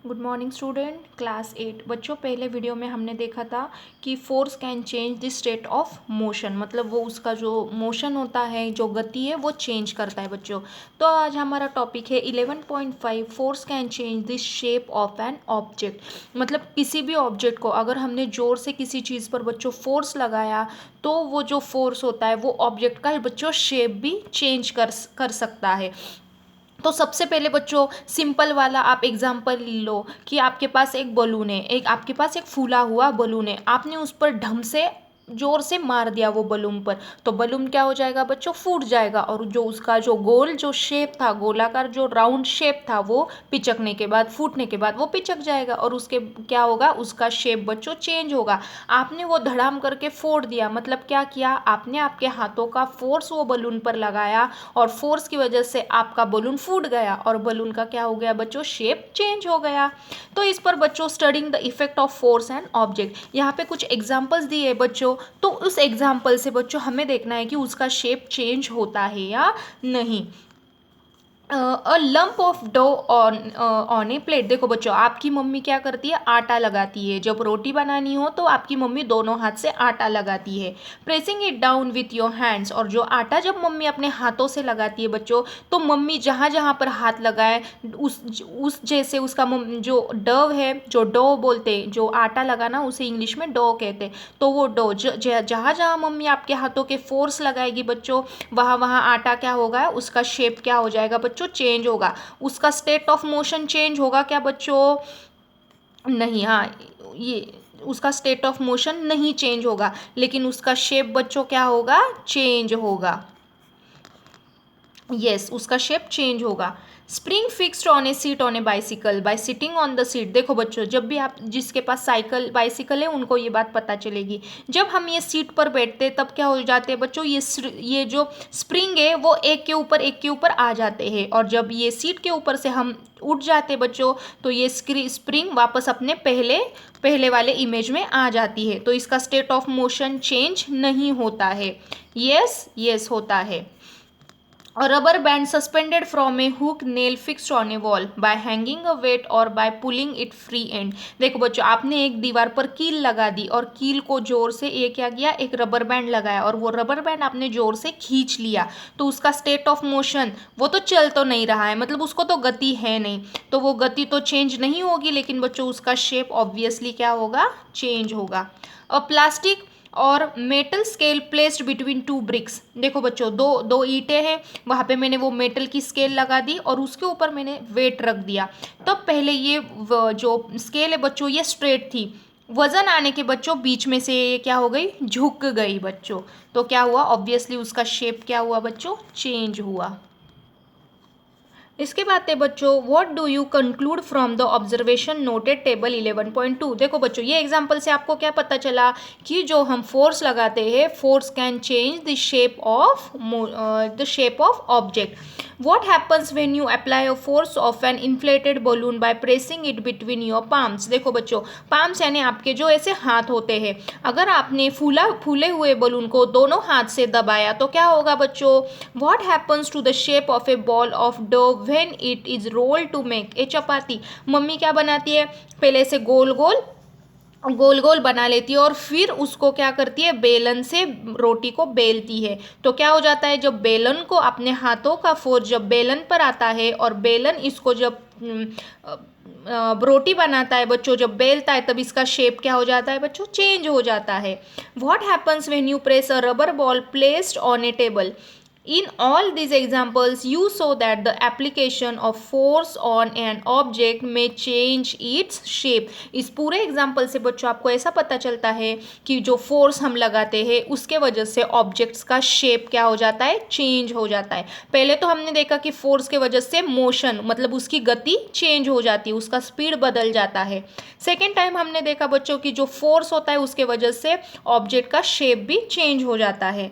Good morning student, class 8। बच्चों, पहले video में हमने देखा था कि force can change the state of motion, मतलब वो उसका जो मोशन होता है, जो गति है, वो चेंज करता है बच्चों। तो आज हमारा टॉपिक है 11.5, force can change the shape of an object. मतलब किसी भी ऑब्जेक्ट को अगर हमने जोर से किसी चीज़ पर बच्चों फोर्स लगाया तो वो जो फोर्स होता है वो ऑब्जेक्ट का बच्चों शेप भी चेंज कर सकता है। तो सबसे पहले बच्चों सिंपल वाला आप एग्जाम्पल लो कि आपके पास एक बलून है, एक आपके पास एक फूला हुआ बलून है, आपने उस पर ढंग से जोर से मार दिया वो बलून पर, तो बलून क्या हो जाएगा बच्चों, फूट जाएगा। और जो उसका जो गोल जो शेप था, गोलाकार जो राउंड शेप था, वो पिचकने के बाद, फूटने के बाद वो पिचक जाएगा और उसके क्या होगा, उसका शेप बच्चों चेंज होगा। आपने वो धड़ाम करके फोड़ दिया, मतलब क्या किया, आपने आपके हाथों का फोर्स वो बलून पर लगाया और फोर्स की वजह से आपका बलून फूट गया और बलून का क्या हो गया बच्चों, शेप चेंज हो गया। तो इस पर बच्चों studying the effect of force and object, यहाँ पे कुछ एग्जांपल्स दिए बच्चों। तो उस एग्जाम्पल से बच्चों हमें देखना है कि उसका शेप चेंज होता है या नहीं। A lump of dough on a plate. देखो बच्चों, आपकी मम्मी क्या करती है, आटा लगाती है। जब रोटी बनानी हो तो आपकी मम्मी दोनों हाथ से आटा लगाती है। Pressing it down with your hands, और जो आटा जब मम्मी अपने हाथों से लगाती है बच्चों, तो मम्मी जहाँ जहाँ पर हाथ लगाए उस जैसे उसका जो डव है, जो डो बोलते हैं, जो आटा लगाना उसे इंग्लिश में डो कहते हैं। तो वो डो जहाँ जहाँ मम्मी आपके हाथों के फोर्स लगाएगी बच्चों, वहाँ वहाँ आटा क्या होगा, उसका शेप क्या हो जाएगा बच्चों, चेंज होगा। उसका स्टेट ऑफ मोशन चेंज होगा क्या बच्चों, नहीं, हाँ, ये उसका स्टेट ऑफ मोशन नहीं चेंज होगा, लेकिन उसका शेप बच्चों क्या होगा, चेंज होगा। यस, उसका शेप चेंज होगा। Spring fixed on A seat on A bicycle bye sitting on the seat. देखो बच्चों, जब भी आप जिसके पास साइकिल बाइसिकल है उनको ये बात पता चलेगी। जब हम ये सीट पर बैठते हैं तब क्या हो जाते हैं बच्चों, ये जो स्प्रिंग है वो एक के ऊपर आ जाते हैं, और जब ये सीट के ऊपर से हम उठ जाते हैं बच्चों, तो ये स्प्रिंग वापस अपने पहले पहले वाले इमेज में आ जाती है। तो इसका स्टेट ऑफ मोशन चेंज नहीं होता है। यस यस होता है। A rubber band suspended from a hook nail fixed on a wall by hanging a weight or by pulling it free end। देखो बच्चों, आपने एक दीवार पर कील लगा दी और कील को जोर से ये क्या किया, एक रबर बैंड लगाया और वो रबर बैंड आपने जोर से खींच लिया, तो उसका स्टेट ऑफ मोशन, वो तो चल तो नहीं रहा है, मतलब उसको तो गति है नहीं, तो वो गति तो चेंज नहीं होगी, लेकिन बच्चों उसका शेप ऑब्वियसली क्या होगा, चेंज होगा। और प्लास्टिक और metal scale placed between two bricks. देखो बच्चों, दो दो ईंटें हैं, वहाँ पे मैंने वो मेटल की स्केल लगा दी और उसके ऊपर मैंने वेट रख दिया। तो पहले ये जो स्केल है बच्चों, ये स्ट्रेट थी, वजन आने के बच्चों बीच में से ये क्या हो गई, झुक गई बच्चों। तो क्या हुआ, ऑब्वियसली उसका शेप क्या हुआ बच्चों, चेंज हुआ। इसके बाद है बच्चों, what do you conclude from the observation noted table 11.2। देखो बच्चों, ये एग्जाम्पल से आपको क्या पता चला कि जो हम फोर्स लगाते हैं, force can change the shape of object. What happens when you apply a force of an inflated balloon by pressing it between your palms. देखो बच्चों, पाम्स यानी आपके जो ऐसे हाथ होते हैं, अगर आपने फूले हुए बलून को दोनों हाथ से दबाया तो क्या होगा बच्चों, what happens to the shape of a ball of dough when it is roll to make a chapati. Mummy क्या बनाती है, पहले से गोल गोल गोल गोल बना लेती है और फिर उसको क्या करती है, बेलन से रोटी को बेलती है। तो क्या हो जाता है, जब बेलन को अपने हाथों का फोर्स जब बेलन पर आता है और बेलन इसको जब रोटी बनाता है बच्चों, जब बेलता है, तब इसका शेप क्या हो जाता है बच्चों, चेंज हो जाता है। What happens when you press a rubber ball placed on A table. In all these examples, you saw that the application of force on an object may change its shape। इस पूरे example से बच्चों आपको ऐसा पता चलता है कि जो फोर्स हम लगाते हैं उसके वजह से ऑब्जेक्ट्स का शेप क्या हो जाता है, चेंज हो जाता है। पहले तो हमने देखा कि फोर्स के वजह से मोशन, मतलब उसकी गति चेंज हो जाती है, उसका स्पीड बदल जाता है। सेकेंड टाइम हमने देखा बच्चों कि जो फोर्स होता है उसके वजह से ऑब्जेक्ट का शेप भी चेंज हो जाता है।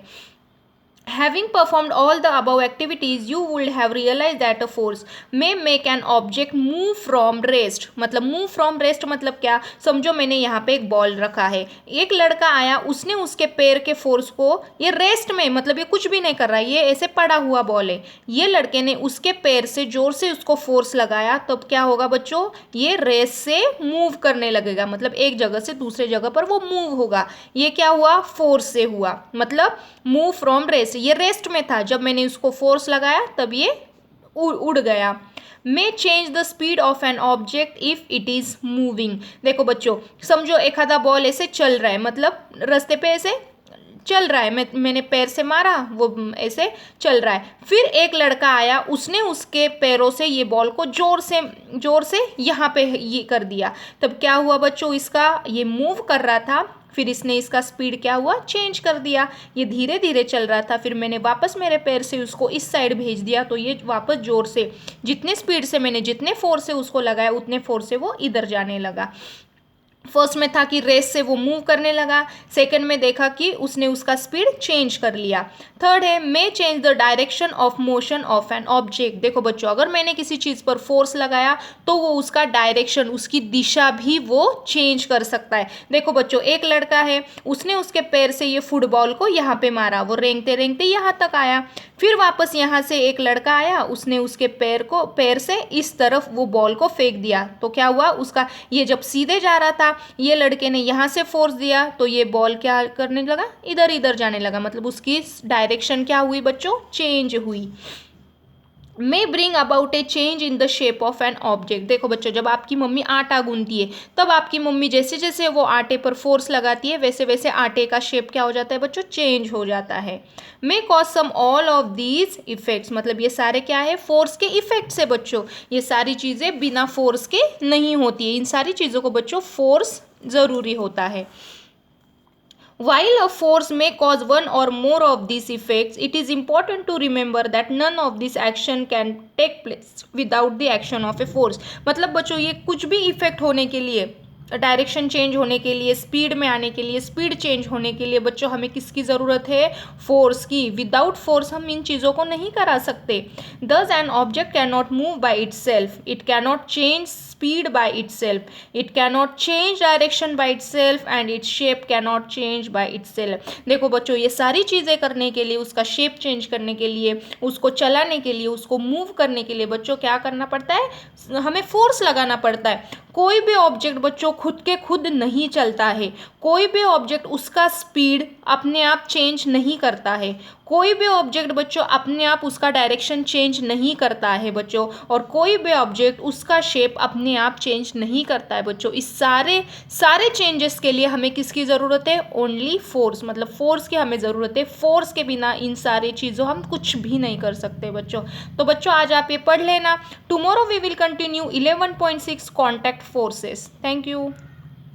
Having performed all the above activities, you would have realized that a force may make an object move from rest. मतलब move from rest मतलब क्या, समझो मैंने यहाँ पे एक बॉल रखा है, एक लड़का आया, उसने उसके पैर के फोर्स को, ये रेस्ट में मतलब ये कुछ भी नहीं कर रहा है, ये ऐसे पड़ा हुआ बॉल है, ये लड़के ने उसके पैर से जोर से उसको फोर्स लगाया, तब क्या होगा बच्चों, ये रेस्ट से मूव करने लगेगा, मतलब एक जगह से दूसरे जगह पर वो मूव होगा। ये क्या हुआ, फोर्स से हुआ, मतलब मूव फ्रॉम रेस्ट, ये रेस्ट में था, जब मैंने उसको फोर्स लगाया तब ये उड़ गया। मे change the speed of an object if it is moving. देखो बच्चों, समझो एक आधा बॉल ऐसे चल रहा है, मतलब रास्ते पे ऐसे चल रहा है, मैंने पैर से मारा, वो ऐसे चल रहा है, फिर एक लड़का आया, उसने उसके पैरों से ये बॉल को जोर से यहाँ पे ये कर दिया, तब क्या हुआ बच्चों, इसका ये मूव कर रहा था, फिर इसने इसका स्पीड क्या हुआ, चेंज कर दिया, ये धीरे धीरे चल रहा था, फिर मैंने वापस मेरे पैर से उसको इस साइड भेज दिया, तो ये वापस जोर से, जितने स्पीड से मैंने जितने फोर्स से उसको लगाया उतने फोर्स से वो इधर जाने लगा। फर्स्ट में था कि रेस से वो मूव करने लगा, सेकंड में देखा कि उसने उसका स्पीड चेंज कर लिया। थर्ड है मे change the direction of motion of an object. देखो बच्चों, अगर मैंने किसी चीज़ पर फोर्स लगाया तो वो उसका डायरेक्शन, उसकी दिशा भी वो चेंज कर सकता है। देखो बच्चों, एक लड़का है, उसने उसके पैर से ये फुटबॉल को यहाँ पे मारा, वो रेंगते रेंगते यहाँ तक आया, फिर वापस यहाँ से एक लड़का आया, उसने उसके पैर से इस तरफ वो बॉल को फेंक दिया, तो क्या हुआ, उसका ये जब सीधे जा रहा था, ये लड़के ने यहाँ से फोर्स दिया, तो ये बॉल क्या करने लगा, इधर इधर जाने लगा, मतलब उसकी डायरेक्शन क्या हुई बच्चों, चेंज हुई। मे bring about A change in the shape of an object. देखो बच्चों, जब आपकी मम्मी आटा गूंथती है, तब आपकी मम्मी जैसे जैसे वो आटे पर फोर्स लगाती है, वैसे वैसे आटे का शेप क्या हो जाता है बच्चों, चेंज हो जाता है। May cause some all of these effects, मतलब ये सारे क्या है, फोर्स के इफेक्ट्स है बच्चों, ये सारी चीज़ें बिना फोर्स के नहीं होती है, इन सारी चीज़ों को बच्चों फोर्स ज़रूरी होता है। While a force may cause one or more of these effects, it is important to remember that none of this action can take place without the action of a force. मतलब बच्चों, ये कुछ भी effect होने के लिए, direction change होने के लिए, स्पीड में आने के लिए, स्पीड चेंज होने के लिए बच्चों हमें किसकी ज़रूरत है, फोर्स की। विदाउट फोर्स हम इन चीज़ों को नहीं करा सकते। Thus an object cannot move by itself, it cannot change speed by itself, it cannot change direction by itself and its shape cannot change by itself। देखो बच्चों, ये सारी चीज़ें करने के लिए, उसका शेप चेंज करने के लिए, उसको चलाने के लिए, उसको मूव करने के लिए बच्चों क्या करना पड़ता है, हमें फोर्स लगाना पड़ता है। कोई भी ऑब्जेक्ट बच्चों खुद के खुद नहीं चलता है, कोई भी ऑब्जेक्ट उसका स्पीड अपने आप चेंज नहीं करता है, कोई भी ऑब्जेक्ट बच्चों अपने आप उसका डायरेक्शन चेंज नहीं करता है बच्चों, और कोई भी ऑब्जेक्ट उसका शेप अपने आप चेंज नहीं करता है बच्चों। इस सारे चेंजेस के लिए हमें किसकी ज़रूरत है, ओनली फोर्स, मतलब फोर्स की हमें ज़रूरत है। फोर्स के बिना इन सारी चीज़ों हम कुछ भी नहीं कर सकते बच्चों। तो बच्चों आज आप ये पढ़ लेना। Tomorrow we will continue 11.6 contact forces. Thank you.